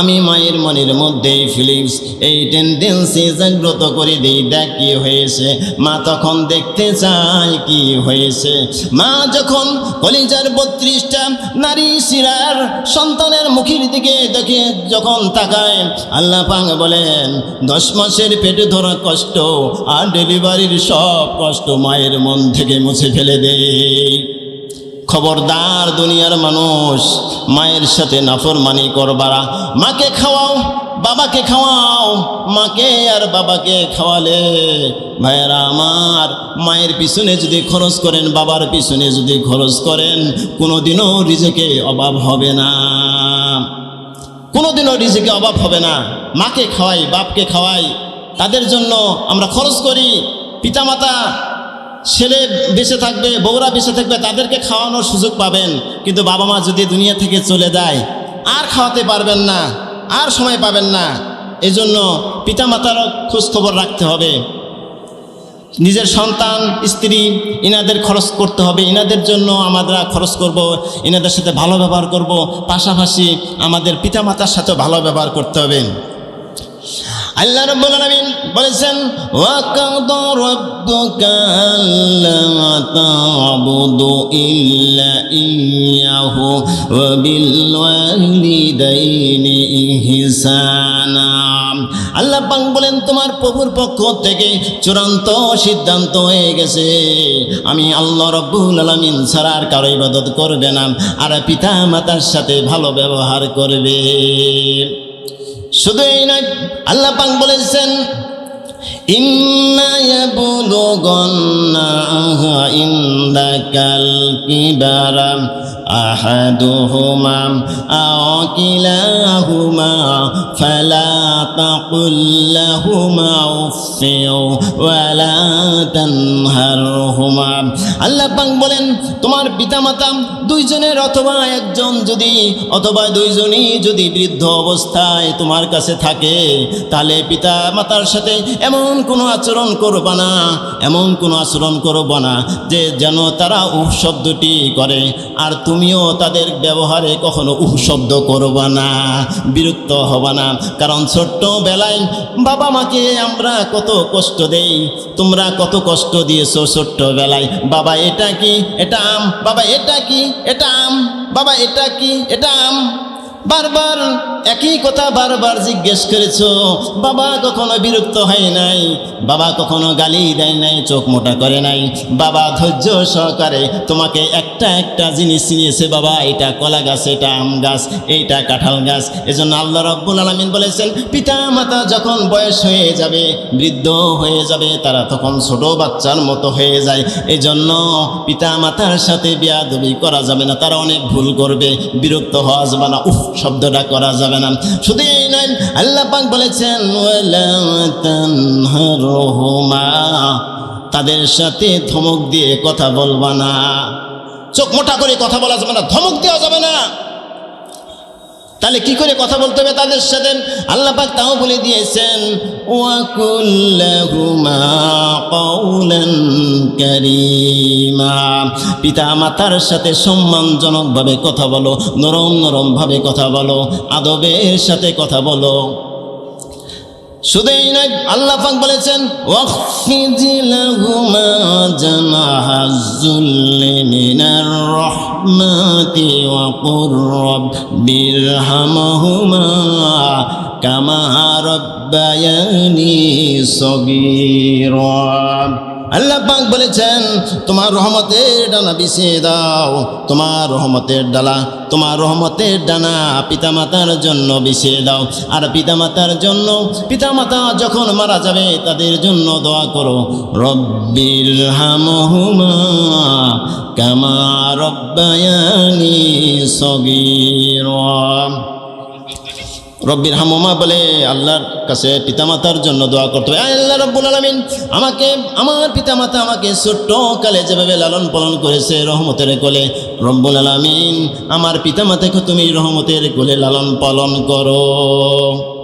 আমি মায়ের মনের মধ্যে ফিলিংস, এই টেন্ডেন্সি জাগ্রত করে দিই, দেখ কি হয়েছে। মা তখন দেখতে চায় কি হয়েছে। মা যখন কলিজার 32টা নারী শিরার সন্তানের মুখের দিকে দেখে যখন তাকায়, আল্লাহ পাক বলেন, 10 মাসের পেটে ধরা কষ্ট আর ডেলিভারির সব কষ্ট মায়ের মন থেকে মুছে ফেলে দেয়। খবরদার দুনিয়ার মানুষ, মায়ের সাথে নাফরমানি করবারা। মাকে খাওয়াও, বাবাকে খাওয়াও। মাকে আর বাবাকে খাওয়ালে ভাইয়েরা আমার, মায়ের পিছনে যদি খরচ করেন, বাবার পিছনে যদি খরচ করেন, কোনোদিনও রিজিকে অভাব হবে না, কোনোদিনও রিজিকে অভাব হবে না। মাকে খাওয়াই, বাপকে খাওয়াই, তাদের জন্য আমরা খরচ করি। পিতামাতা, ছেলে বেঁচে থাকবে, বউরা বেঁচে থাকবে, তাদেরকে খাওয়ানোর সুযোগ পাবেন। কিন্তু বাবা মা যদি দুনিয়া থেকে চলে যায়, আর খাওয়াতে পারবেন না, আর সময় পাবেন না। এজন্য পিতামাতারও খোঁজ খবর রাখতে হবে। নিজের সন্তান, স্ত্রী, ইনাদের খরচ করতে হবে, ইনাদের জন্য আমরা খরচ করব, ইনাদের সাথে ভালো ব্যবহার করব, পাশাপাশি আমাদের পিতামাতার সাথে ভালো ব্যবহার করতে হবে। আল্লাহ রাব্বুল আলামিন বলেছেন, ওয়া কাদা রাব্বুকা আল্লা তা'বুদু ইল্লা ইয়্যাহু ওয়া বিল ওয়ালিদাইনি ইহসানা। আল্লাহ পাক বলেন, তোমার প্রভুর পক্ষ থেকে চূড়ান্ত সিদ্ধান্ত হয়ে গেছে, আমি আল্লাহ রাব্বুল আলামিন ছাড়া আর কারো ইবাদত করবে না, আর পিতা মাতার সাথে ভালো ব্যবহার করবে। শুধু এই নয়, আল্লাহ পাক বলেছেন, ইম্মা ইয়াবলুগান্না ইনদাকাল কিবারা আহাদুহুমা আও কিলাহুমা ফালা তাকুল লাহুমা উফফিন ওয়ালা তানহারহুমা। আল্লাহ পাক বলেন, তোমার পিতামাতা দুইজনের অথবা একজন যদি, অথবা দুইজনই যদি বৃদ্ধ অবস্থায় তোমার কাছে থাকে, তাহলে পিতা মাতার সাথে এমন কোনো আচরণ করবা না, এমন কোনো আচরণ করবা না যে যেন তারা উহ শব্দটি করে, আর তুমিও তাদের ব্যবহারে কখনো উহ শব্দ করবা না, বিরক্ত হবা না। কারণ ছোট্টবেলায় বাবা মাকে আমরা কত কষ্ট দেই, তোমরা কত কষ্ট দিয়েছো ছোট্টবেলায়। বাবা এটা কি? এটা আম। বাবা এটা কি? এটা আম। বাবা এটা কি? এটা আম। বারবার একই কথা বারবার জিজ্ঞেস করেছো, বাবা কখনো বিরক্ত হয় নাই, বাবা কখনো গালি দেয় নাই, চোখ মোটা করে নাই, বাবা ধৈর্য সহকারে তোমাকে একটা একটা জিনিস চিনিয়েছে, বাবা এটা কলা গাছ, এটা আম গাছ, এইটা কাঁঠাল গাছ। এজন্য আল্লাহ রাব্বুল আলামিন বলেছেন, পিতা মাতা যখন বয়স হয়ে যাবে, বৃদ্ধ হয়ে যাবে, তারা তখন ছোট বাচ্চার মতো হয়ে যায়। এজন্য পিতা মাতার সাথে বেয়াদবি করা যাবে না, তারা অনেক ভুল করবে, বিরক্ত হওয়া যাবে না, উফ শব্দটা করা যাবে না। শুধু এই নয়, আল্লাহ পাক বলেছেন ওয়ালা তানহারহুমা, তাদের সাথে ধমক দিয়ে কথা বলবা না, চোখ মোটা করে কথা বলা যাবে না, ধমক দেওয়া যাবে না। তাহলে কি করে কথা বলতে হবে তাদের সাথে? আল্লাহ পাক তাও বলে দিয়েছেন ওয়া কুল্লাহুমা কাওলান কারীমা, পিতা মাতার সাথে সম্মানজনকভাবে কথা বলো, নরম নরম ভাবে কথা বলো, আদবের সাথে কথা বলো। শুধু এই নয়, আল্লাহ পাক বলেছেন ওয়াখফিদ লাহুমা জানাহাজ-যুল্লি মিনার রাহমাতি ওয়া কুর রাব্বিরহামহুমা কামা রাব্বায়ানি সগীরা। আল্লাহ পাক বলেছেন তোমার রহমতের ডানা বিছিয়ে দাও, তোমার রহমতের ডালা, তোমার রহমতের ডানা পিতামাতার জন্য বিছিয়ে দাও। আর পিতামাতার জন্য, পিতামাতা যখন মারা যাবে তাদের জন্য দোয়া করো, রব্বিরহামহুমা কামা রাব্বায়ানি সগীরা। রব্বির হামুমা বলে আল্লাহর কাছে পিতামাতার জন্য দোয়া করতে হবে। আল্লাহ রব্বুল আলামিন আমাকে, আমার পিতামাতা আমাকে ছোট্ট কালে যেভাবে লালন পালন করেছে রহমতের কোলে, রব্বুল আলামিন আমার পিতামাতাকে তুমি রহমতের কোলে লালন পালন করো।